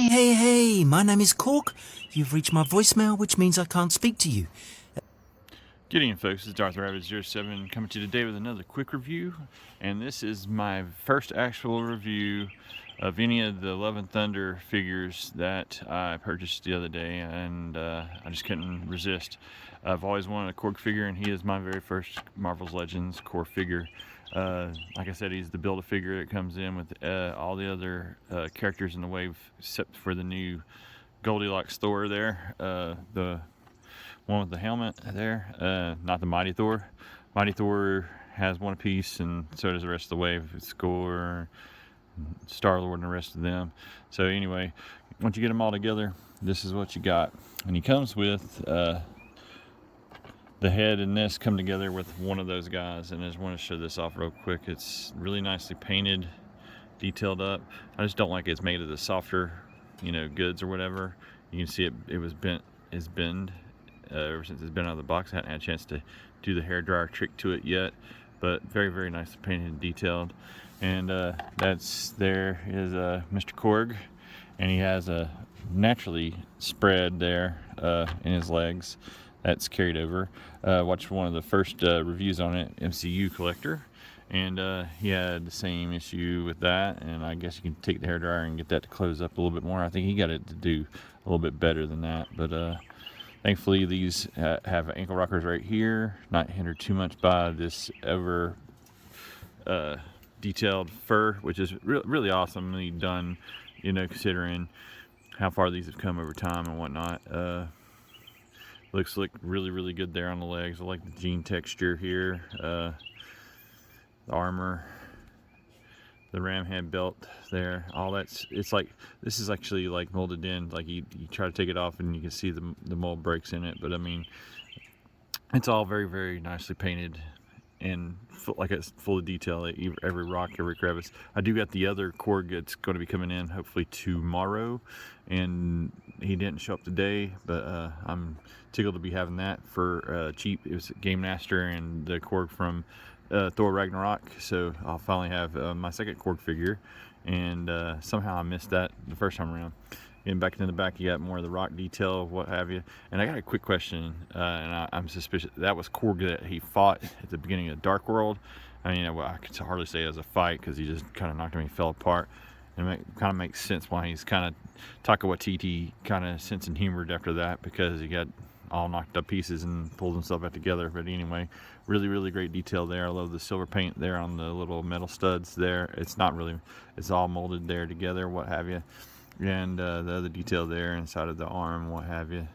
Hey, my name is Korg. You've reached my voicemail, which means I can't speak to you. Good evening, folks. This is Darth Rabbit07 coming to you today with another quick review. And this is my first actual review of any of the Love and Thunder figures that I purchased the other day, and I just couldn't resist. I've always wanted a Korg figure, and he is my very first Marvel's Legends core figure. Like I said, he's the Build-A-Figure that comes in with all the other characters in the wave, except for the new Goldilocks Thor there, the one with the helmet there, not the Mighty Thor. Mighty Thor has one piece, and so does the rest of the wave. It's Korg, Star-Lord, and the rest of them. So anyway, once you get them all together, this is what you got. And he comes with the head and this come together with one of those guys, and I just want to show this off real quick. It's really nicely painted, detailed up. I just don't like it's made of the softer, goods or whatever. You can see it was bent, ever since it's been out of the box. I hadn't had a chance to do the hairdryer trick to it yet, but very, very nicely painted and detailed. And there is Mr. Korg, and he has a naturally spread there in his legs. That's carried over. Watched one of the first reviews on it, MCU Collector, and he had the same issue with that, and I guess you can take the hairdryer and get that to close up a little bit more. I think he got it to do a little bit better than that, but thankfully these have ankle rockers right here, not hindered too much by this over detailed fur, which is really awesomely done, considering how far these have come over time and whatnot. Looks really good there on the legs. I like the jean texture here, the armor, the ram head belt there, all that's, it's like, this is actually like molded in, like you try to take it off and you can see the mold breaks in it, but I mean, it's all very nicely painted and like it's full of detail, every rock, every crevice. I do got the other Korg that's going to be coming in hopefully tomorrow, and he didn't show up today, but I'm tickled to be having that for cheap. It was Game Master and the Korg from Thor Ragnarok, so I'll finally have my second Korg figure, and somehow I missed that the first time around. Getting back into the back, you got more of the rock detail, what have you. And I got a quick question, and I'm suspicious that was Korg that he fought at the beginning of Dark World. I mean, well, I could hardly say it was a fight because he just kind of knocked him and fell apart. And it kind of makes sense why he's kind of Taika Waititi kind of sense and humored after that, because he got all knocked up pieces and pulled himself back together. But anyway, really great detail there. I love the silver paint there on the little metal studs there. It's not really, it's all molded there together, what have you. And the other detail there inside of the arm, what have you.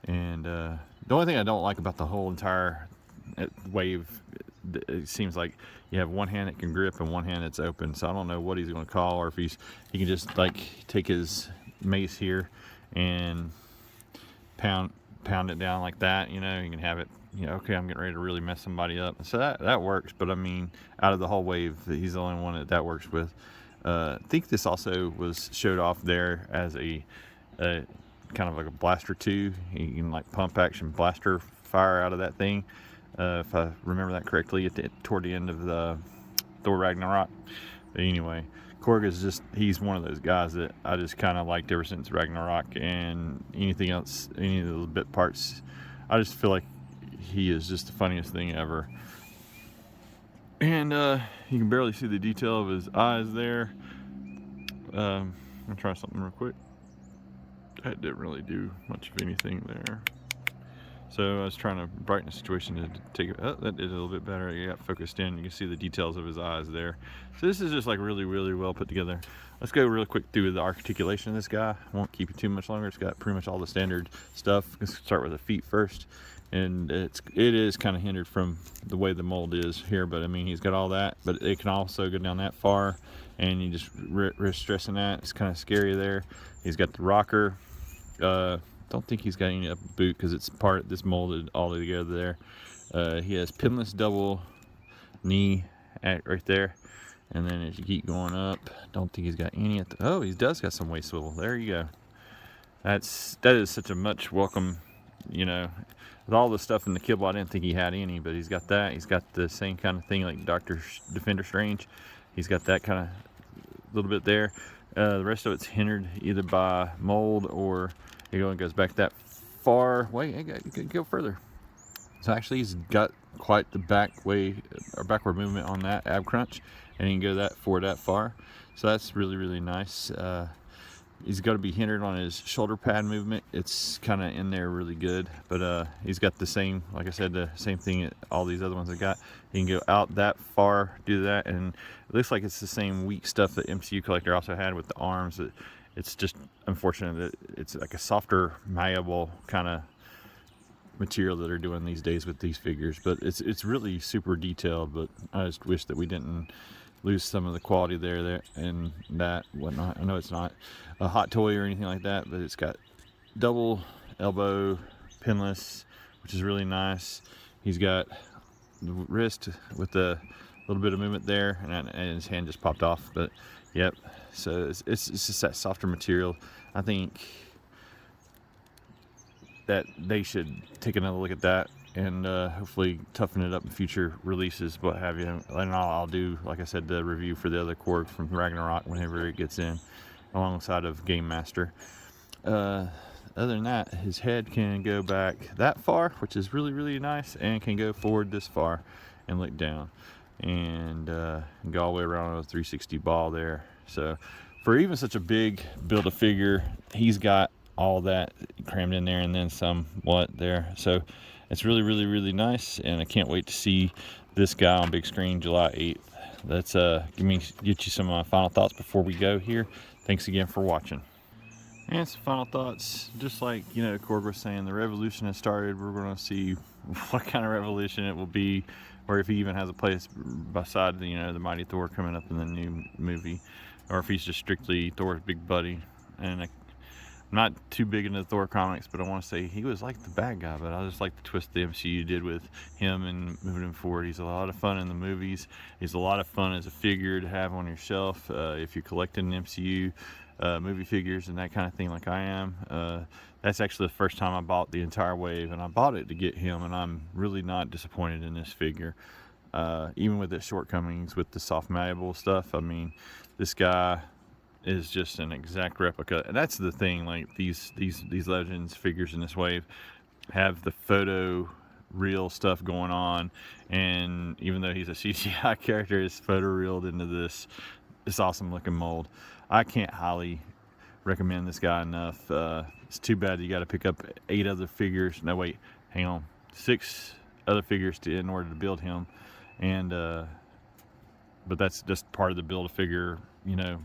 And the only thing I don't like about the whole entire wave, it seems like you have one hand that can grip and one hand that's open, so I don't know what he's going to call, or if he can just like take his mace here and pound it down like that, you can have it, okay, I'm getting ready to really mess somebody up, so that works. But I mean, out of the whole wave, he's the only one that works with. I think this also was showed off there as a kind of like a blaster too. You can like pump action blaster fire out of that thing, if I remember that correctly, toward the end of the Thor Ragnarok. But anyway, Korg is just, he's one of those guys that I just kind of liked ever since Ragnarok, and anything else, any of those bit parts, I just feel like he is just the funniest thing ever. And you can barely see the detail of his eyes there. I'm gonna try something real quick. That didn't really do much of anything there. So I was trying to brighten the situation to take it. Oh, that did a little bit better. It got focused in. You can see the details of his eyes there. So this is just like really well put together. Let's go real quick through the articulation of this guy. I won't keep you too much longer. It's got pretty much all the standard stuff. Let's start with the feet first. And it is kind of hindered from the way the mold is here, but I mean, he's got all that, but it can also go down that far, and you just risk stressing that. It's kind of scary there. He's got the rocker. Don't think he's got any up boot because it's this molded all together there. He has pinless double knee right there, and then as you keep going up, don't think he's got any oh, he does got some waist swivel. There you go. That is such a much welcome, with all the stuff in the kibble. I didn't think he had any, but he's got that. He's got the same kind of thing like Defender Strange. He's got that kind of little bit there. The rest of it's hindered either by mold or it goes back that far. Wait, it could go further. So actually he's got quite the backward movement on that ab crunch, and he can go that far. So that's really, really nice. He's got to be hindered on his shoulder pad movement. It's kind of in there really good, but he's got the same, like I said, the same thing all these other ones I got. He can go out that far, do that, and it looks like it's the same weak stuff that MCU Collector also had with the arms. It's just unfortunate that it's like a softer, malleable kind of material that they're doing these days with these figures, but it's really super detailed. But I just wish that we didn't lose some of the quality there and that whatnot. I know it's not a hot toy or anything like that, but it's got double elbow pinless, which is really nice. He's got the wrist with a little bit of movement there, and his hand just popped off. But yep, so it's just that softer material. I think that they should take another look at that and hopefully toughen it up in future releases, what have you. And I'll do, like I said, the review for the other Korg from Ragnarok whenever it gets in, alongside of Game Master. Other than that, his head can go back that far, which is really, really nice, and can go forward this far and look down, and go all the way around on a 360 ball there. So for even such a big build-a-figure, he's got all that crammed in there and then somewhat there. So it's really, really, really nice, and I can't wait to see this guy on big screen July 8th. Let's get you some final thoughts before we go here. Thanks again for watching. And some final thoughts, just like, you know, Korg was saying, the revolution has started. We're going to see what kind of revolution it will be, or if he even has a place beside the, you know, the Mighty Thor coming up in the new movie, or if he's just strictly Thor's big buddy. And I'm not too big into the Thor comics, but I want to say he was like the bad guy, but I just like the twist the MCU did with him and moving him forward. He's a lot of fun in the movies. He's a lot of fun as a figure to have on your shelf if you're collecting MCU movie figures and that kind of thing like I am. That's actually the first time I bought the entire wave, and I bought it to get him, and I'm really not disappointed in this figure. Even with its shortcomings with the soft malleable stuff, I mean, this guy is just an exact replica. And that's the thing, like these Legends figures in this wave have the photo real stuff going on, and even though he's a CGI character, it's photo reeled into this awesome looking mold. I can't highly recommend this guy enough. It's too bad you got to pick up 8 other figures. No, wait, hang on, 6 other figures in order to build him, and but that's just part of the build a figure, you know.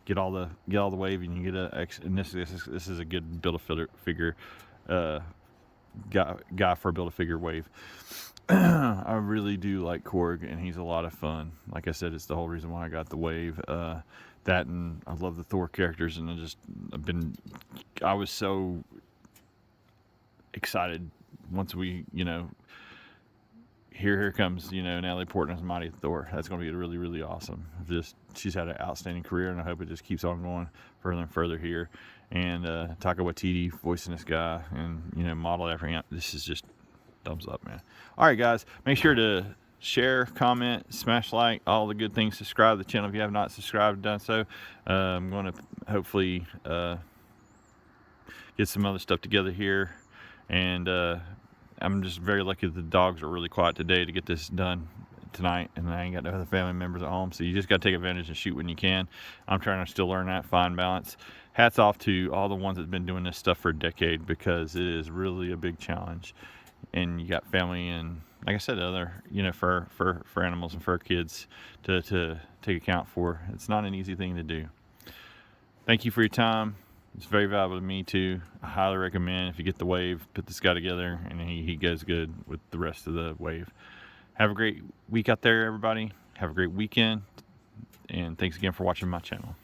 Get all the wave, and you get and this is a good build a figure guy for a build a figure wave. I really do like Korg, and he's a lot of fun. Like I said, it's the whole reason why I got the wave. That, and I love the Thor characters, and I was so excited once we, you know, here comes, you know, Natalie Portman's Mighty Thor. That's going to be really, really awesome. She's had an outstanding career, and I hope it just keeps on going further and further here. And Taika Waititi voicing this guy, and, you know, modeled after him. This is just thumbs up, man. All right, guys, make sure to share, comment, smash like, all the good things. Subscribe to the channel if you have not subscribed, done so. I'm going to hopefully get some other stuff together here, and I'm just very lucky that the dogs are really quiet today to get this done tonight, and I ain't got no other family members at home, so you just got to take advantage and shoot when you can. I'm trying to still learn that fine balance. Hats off to all the ones that have been doing this stuff for a decade, because it is really a big challenge, and you got family and, like I said, other, you know, for animals and for kids to take account for. It's not an easy thing to do. Thank you for your time. It's very valuable to me too. I highly recommend, if you get the wave, put this guy together, and he goes good with the rest of the wave. Have a great week out there, everybody. Have a great weekend, and thanks again for watching my channel.